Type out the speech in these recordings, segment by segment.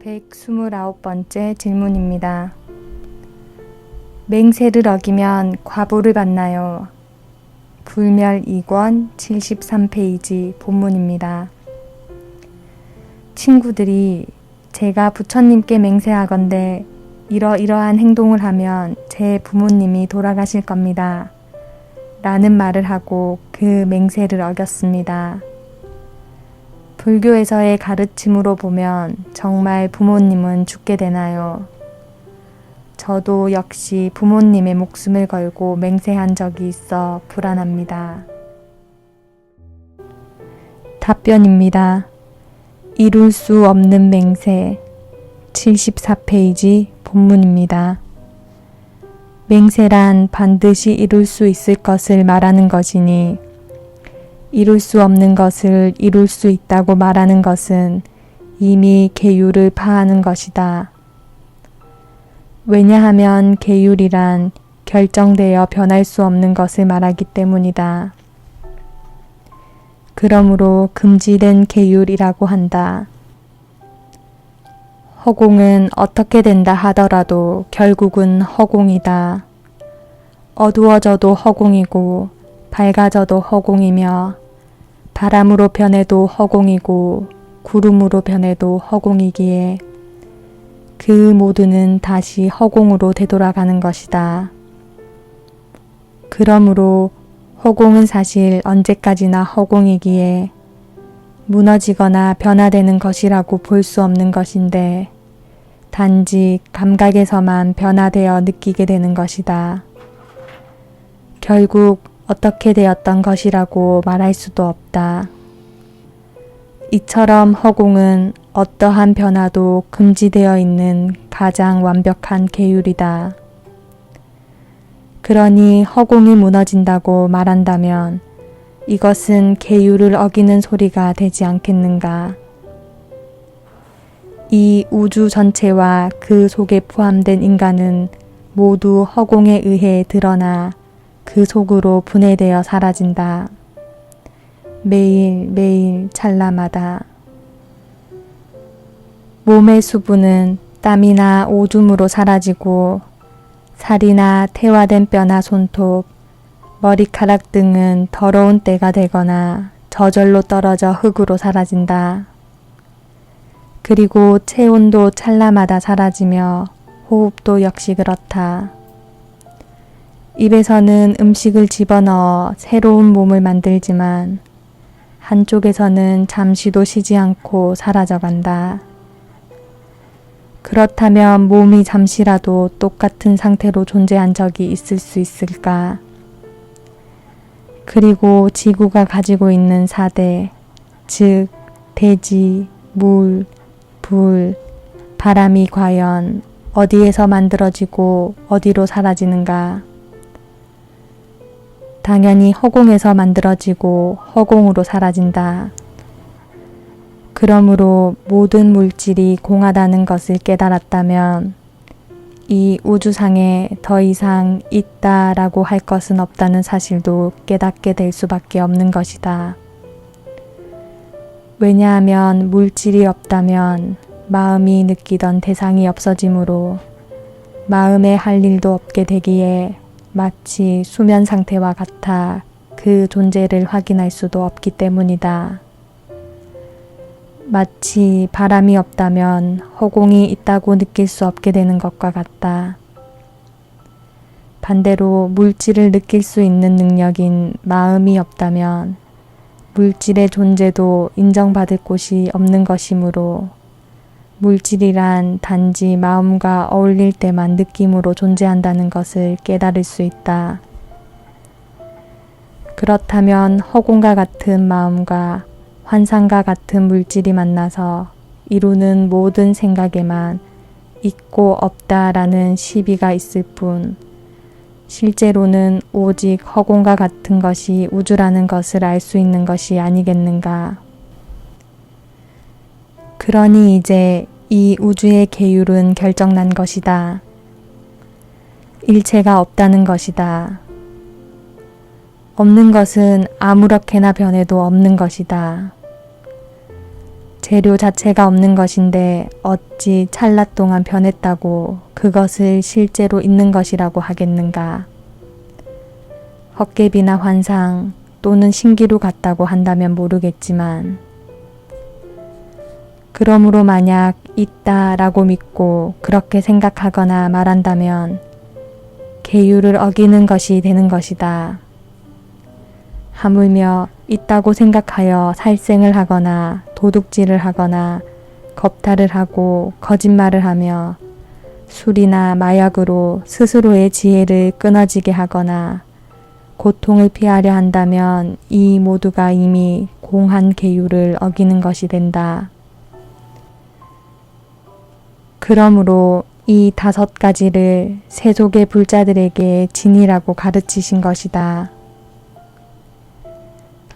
129번째 질문입니다. 맹세를 어기면 과보를 받나요? 불멸 2권 73페이지 본문입니다. 친구들이 제가 부처님께 맹세하건대 이러이러한 행동을 하면 제 부모님이 돌아가실 겁니다. 라는 말을 하고 그 맹세를 어겼습니다. 불교에서의 가르침으로 보면 정말 부모님은 죽게 되나요? 저도 역시 부모님의 목숨을 걸고 맹세한 적이 있어 불안합니다. 답변입니다. 이룰 수 없는 맹세 74페이지 본문입니다. 맹세란 반드시 이룰 수 있을 것을 말하는 것이니 이룰 수 없는 것을 이룰 수 있다고 말하는 것은 이미 계율을 파하는 것이다. 왜냐하면 계율이란 결정되어 변할 수 없는 것을 말하기 때문이다. 그러므로 금지된 계율이라고 한다. 허공은 어떻게 된다 하더라도 결국은 허공이다. 어두워져도 허공이고 밝아져도 허공이며 바람으로 변해도 허공이고 구름으로 변해도 허공이기에 그 모두는 다시 허공으로 되돌아가는 것이다. 그러므로 허공은 사실 언제까지나 허공이기에 무너지거나 변화되는 것이라고 볼 수 없는 것인데 단지 감각에서만 변화되어 느끼게 되는 것이다. 결국 어떻게 되었던 것이라고 말할 수도 없다. 이처럼 허공은 어떠한 변화도 금지되어 있는 가장 완벽한 계율이다. 그러니 허공이 무너진다고 말한다면 이것은 계율을 어기는 소리가 되지 않겠는가? 이 우주 전체와 그 속에 포함된 인간은 모두 허공에 의해 드러나 그 속으로 분해되어 사라진다. 매일 찰나마다. 몸의 수분은 땀이나 오줌으로 사라지고 살이나 태화된 뼈나 손톱, 머리카락 등은 더러운 때가 되거나 저절로 떨어져 흙으로 사라진다. 그리고 체온도 찰나마다 사라지며 호흡도 역시 그렇다. 입에서는 음식을 집어넣어 새로운 몸을 만들지만 한쪽에서는 잠시도 쉬지 않고 사라져간다. 그렇다면 몸이 잠시라도 똑같은 상태로 존재한 적이 있을 수 있을까? 그리고 지구가 가지고 있는 4대, 즉 대지, 물, 불, 바람이 과연 어디에서 만들어지고 어디로 사라지는가? 당연히 허공에서 만들어지고 허공으로 사라진다. 그러므로 모든 물질이 공하다는 것을 깨달았다면 이 우주상에 더 이상 있다라고 할 것은 없다는 사실도 깨닫게 될 수밖에 없는 것이다. 왜냐하면 물질이 없다면 마음이 느끼던 대상이 없어지므로 마음에 할 일도 없게 되기에 마치 수면 상태와 같아 그 존재를 확인할 수도 없기 때문이다. 마치 바람이 없다면 허공이 있다고 느낄 수 없게 되는 것과 같다. 반대로 물질을 느낄 수 있는 능력인 마음이 없다면 물질의 존재도 인정받을 곳이 없는 것이므로 물질이란 단지 마음과 어울릴 때만 느낌으로 존재한다는 것을 깨달을 수 있다. 그렇다면 허공과 같은 마음과 환상과 같은 물질이 만나서 이루는 모든 생각에만 있고 없다라는 시비가 있을 뿐 실제로는 오직 허공과 같은 것이 우주라는 것을 알 수 있는 것이 아니겠는가. 그러니 이제 이 우주의 계율은 결정난 것이다. 일체가 없다는 것이다. 없는 것은 아무렇게나 변해도 없는 것이다. 재료 자체가 없는 것인데 어찌 찰나 동안 변했다고 그것을 실제로 있는 것이라고 하겠는가. 헛개비나 환상 또는 신기루 같다고 한다면 모르겠지만, 그러므로 만약 있다라고 믿고 그렇게 생각하거나 말한다면 계율을 어기는 것이 되는 것이다. 하물며 있다고 생각하여 살생을 하거나 도둑질을 하거나 겁탈을 하고 거짓말을 하며 술이나 마약으로 스스로의 지혜를 끊어지게 하거나 고통을 피하려 한다면 이 모두가 이미 공한 계율을 어기는 것이 된다. 그러므로 이 5가지를 세속의 불자들에게 진이라고 가르치신 것이다.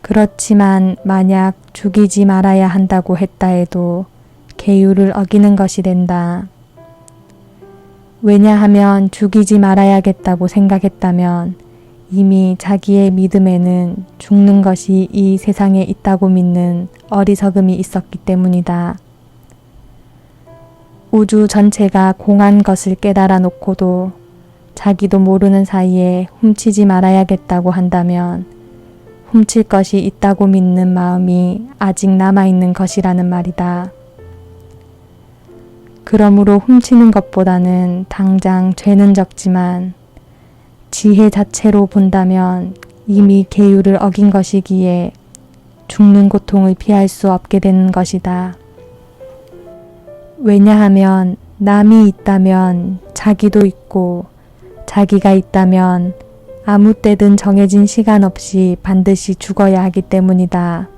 그렇지만 만약 죽이지 말아야 한다고 했다 해도 계율을 어기는 것이 된다. 왜냐하면 죽이지 말아야겠다고 생각했다면 이미 자기의 믿음에는 죽는 것이 이 세상에 있다고 믿는 어리석음이 있었기 때문이다. 우주 전체가 공한 것을 깨달아 놓고도 자기도 모르는 사이에 훔치지 말아야겠다고 한다면 훔칠 것이 있다고 믿는 마음이 아직 남아있는 것이라는 말이다. 그러므로 훔치는 것보다는 당장 죄는 적지만 지혜 자체로 본다면 이미 계율을 어긴 것이기에 죽는 고통을 피할 수 없게 되는 것이다. 왜냐하면 남이 있다면 자기도 있고 자기가 있다면 아무 때든 정해진 시간 없이 반드시 죽어야 하기 때문이다.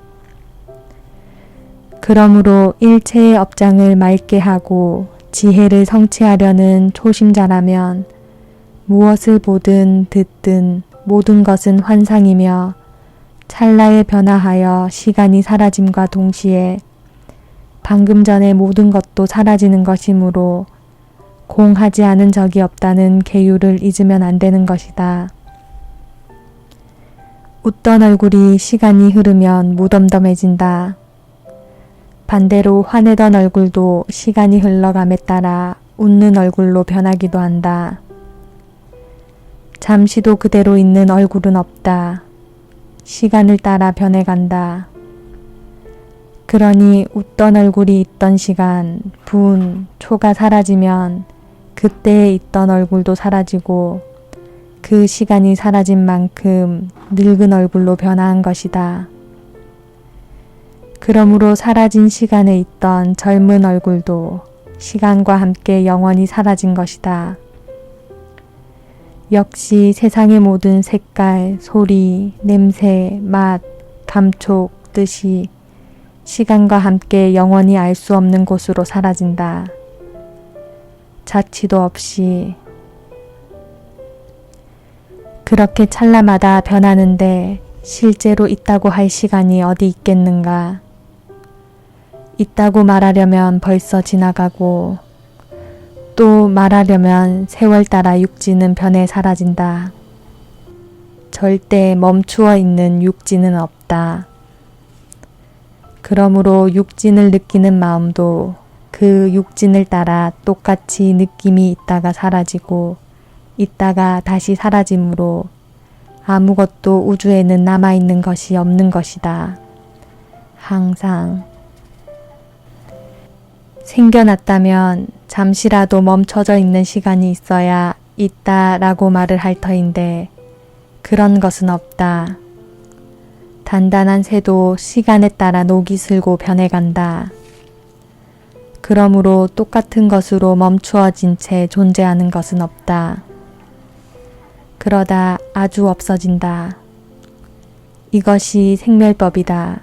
그러므로 일체의 업장을 맑게 하고 지혜를 성취하려는 초심자라면 무엇을 보든 듣든 모든 것은 환상이며 찰나에 변화하여 시간이 사라짐과 동시에 방금 전에 모든 것도 사라지는 것이므로 공하지 않은 적이 없다는 계율을 잊으면 안 되는 것이다. 웃던 얼굴이 시간이 흐르면 무덤덤해진다. 반대로 화내던 얼굴도 시간이 흘러감에 따라 웃는 얼굴로 변하기도 한다. 잠시도 그대로 있는 얼굴은 없다. 시간을 따라 변해간다. 그러니 웃던 얼굴이 있던 시간, 분, 초가 사라지면 그때에 있던 얼굴도 사라지고 그 시간이 사라진 만큼 늙은 얼굴로 변화한 것이다. 그러므로 사라진 시간에 있던 젊은 얼굴도 시간과 함께 영원히 사라진 것이다. 역시 세상의 모든 색깔, 소리, 냄새, 맛, 감촉, 뜻이 시간과 함께 영원히 알 수 없는 곳으로 사라진다. 자취도 없이. 그렇게 찰나마다 변하는데 실제로 있다고 할 시간이 어디 있겠는가? 있다고 말하려면 벌써 지나가고 또 말하려면 세월 따라 육지는 변해 사라진다. 절대 멈추어 있는 육지는 없다. 그러므로 육진을 느끼는 마음도 그 육진을 따라 똑같이 느낌이 있다가 사라지고 있다가 다시 사라지므로 아무것도 우주에는 남아있는 것이 없는 것이다. 항상. 생겨났다면 잠시라도 멈춰져 있는 시간이 있어야 있다라고 말을 할 터인데 그런 것은 없다. 단단한 새도 시간에 따라 녹이 슬고 변해간다. 그러므로 똑같은 것으로 멈추어진 채 존재하는 것은 없다. 그러다 아주 없어진다. 이것이 생멸법이다.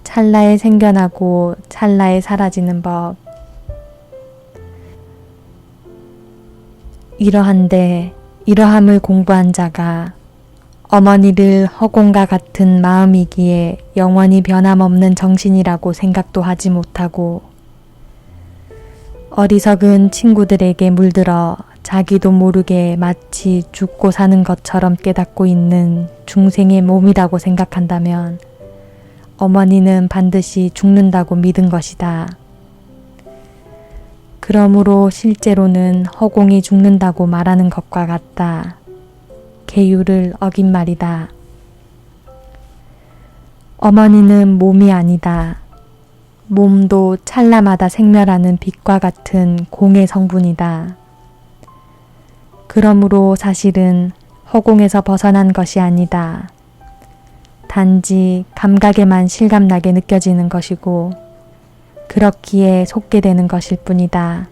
찰나에 생겨나고 찰나에 사라지는 법. 이러한데 이러함을 공부한 자가 어머니를 허공과 같은 마음이기에 영원히 변함없는 정신이라고 생각도 하지 못하고 어리석은 친구들에게 물들어 자기도 모르게 마치 죽고 사는 것처럼 깨닫고 있는 중생의 몸이라고 생각한다면 어머니는 반드시 죽는다고 믿은 것이다. 그러므로 실제로는 허공이 죽는다고 말하는 것과 같다. 계율을 어긴 말이다. 어머니는 몸이 아니다. 몸도 찰나마다 생멸하는 빛과 같은 공의 성분이다. 그러므로 사실은 허공에서 벗어난 것이 아니다. 단지 감각에만 실감나게 느껴지는 것이고 그렇기에 속게 되는 것일 뿐이다.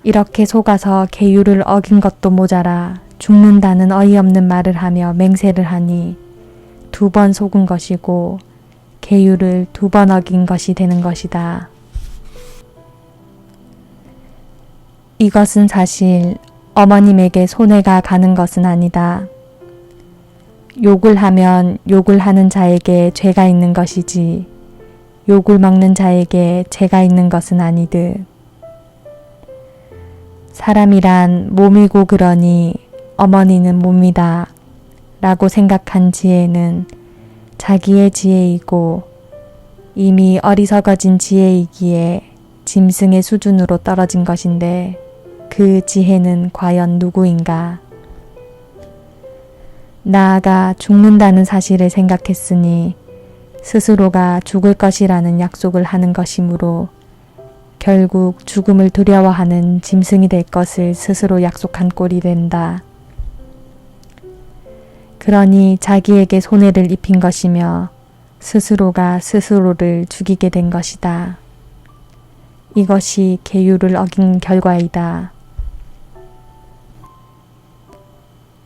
이렇게 속아서 계율을 어긴 것도 모자라 죽는다는 어이없는 말을 하며 맹세를 하니 2번 속은 것이고 계율을 2번 어긴 것이 되는 것이다. 이것은 사실 어머님에게 손해가 가는 것은 아니다. 욕을 하면 욕을 하는 자에게 죄가 있는 것이지 욕을 먹는 자에게 죄가 있는 것은 아니듯. 사람이란 몸이고 그러니 어머니는 몸이다 라고 생각한 지혜는 자기의 지혜이고 이미 어리석어진 지혜이기에 짐승의 수준으로 떨어진 것인데 그 지혜는 과연 누구인가? 나아가 죽는다는 사실을 생각했으니 스스로가 죽을 것이라는 약속을 하는 것이므로 결국 죽음을 두려워하는 짐승이 될 것을 스스로 약속한 꼴이 된다. 그러니 자기에게 손해를 입힌 것이며 스스로가 스스로를 죽이게 된 것이다. 이것이 계율을 어긴 결과이다.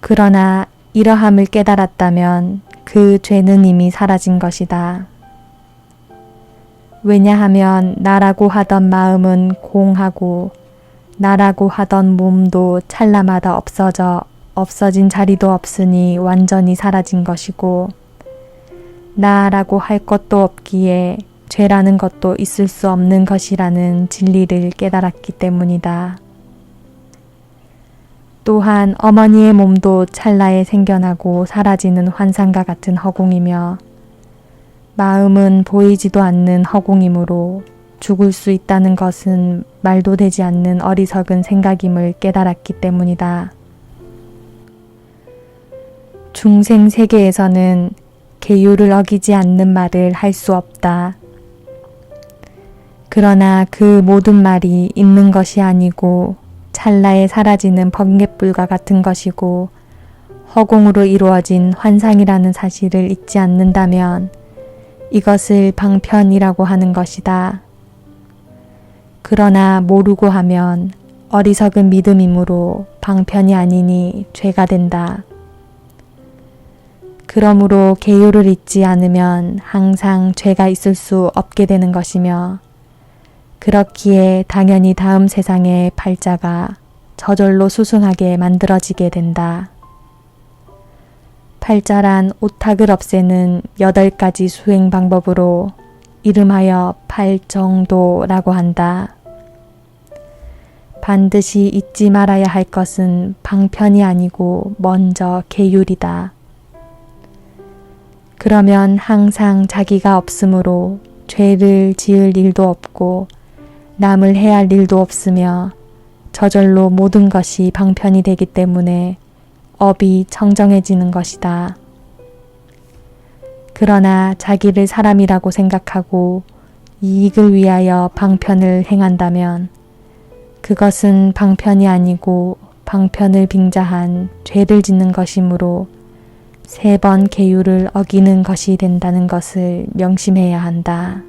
그러나 이러함을 깨달았다면 그 죄는 이미 사라진 것이다. 왜냐하면 나라고 하던 마음은 공하고 나라고 하던 몸도 찰나마다 없어진 자리도 없으니 완전히 사라진 것이고 나라고 할 것도 없기에 죄라는 것도 있을 수 없는 것이라는 진리를 깨달았기 때문이다. 또한 어머니의 몸도 찰나에 생겨나고 사라지는 환상과 같은 허공이며 마음은 보이지도 않는 허공이므로 죽을 수 있다는 것은 말도 되지 않는 어리석은 생각임을 깨달았기 때문이다. 중생 세계에서는 계율을 어기지 않는 말을 할 수 없다. 그러나 그 모든 말이 있는 것이 아니고 찰나에 사라지는 번갯불과 같은 것이고 허공으로 이루어진 환상이라는 사실을 잊지 않는다면 이것을 방편이라고 하는 것이다. 그러나 모르고 하면 어리석은 믿음이므로 방편이 아니니 죄가 된다. 그러므로 계율을 잊지 않으면 항상 죄가 있을 수 없게 되는 것이며 그렇기에 당연히 다음 세상의 팔자가 저절로 수승하게 만들어지게 된다. 팔자란 오탁을 없애는 8가지 수행 방법으로 이름하여 팔정도라고 한다. 반드시 잊지 말아야 할 것은 방편이 아니고 먼저 계율이다. 그러면 항상 자기가 없으므로 죄를 지을 일도 없고 남을 해할 일도 없으며 저절로 모든 것이 방편이 되기 때문에 업이 청정해지는 것이다. 그러나 자기를 사람이라고 생각하고 이익을 위하여 방편을 행한다면 그것은 방편이 아니고 방편을 빙자한 죄를 짓는 것이므로 3번 계율을 어기는 것이 된다는 것을 명심해야 한다.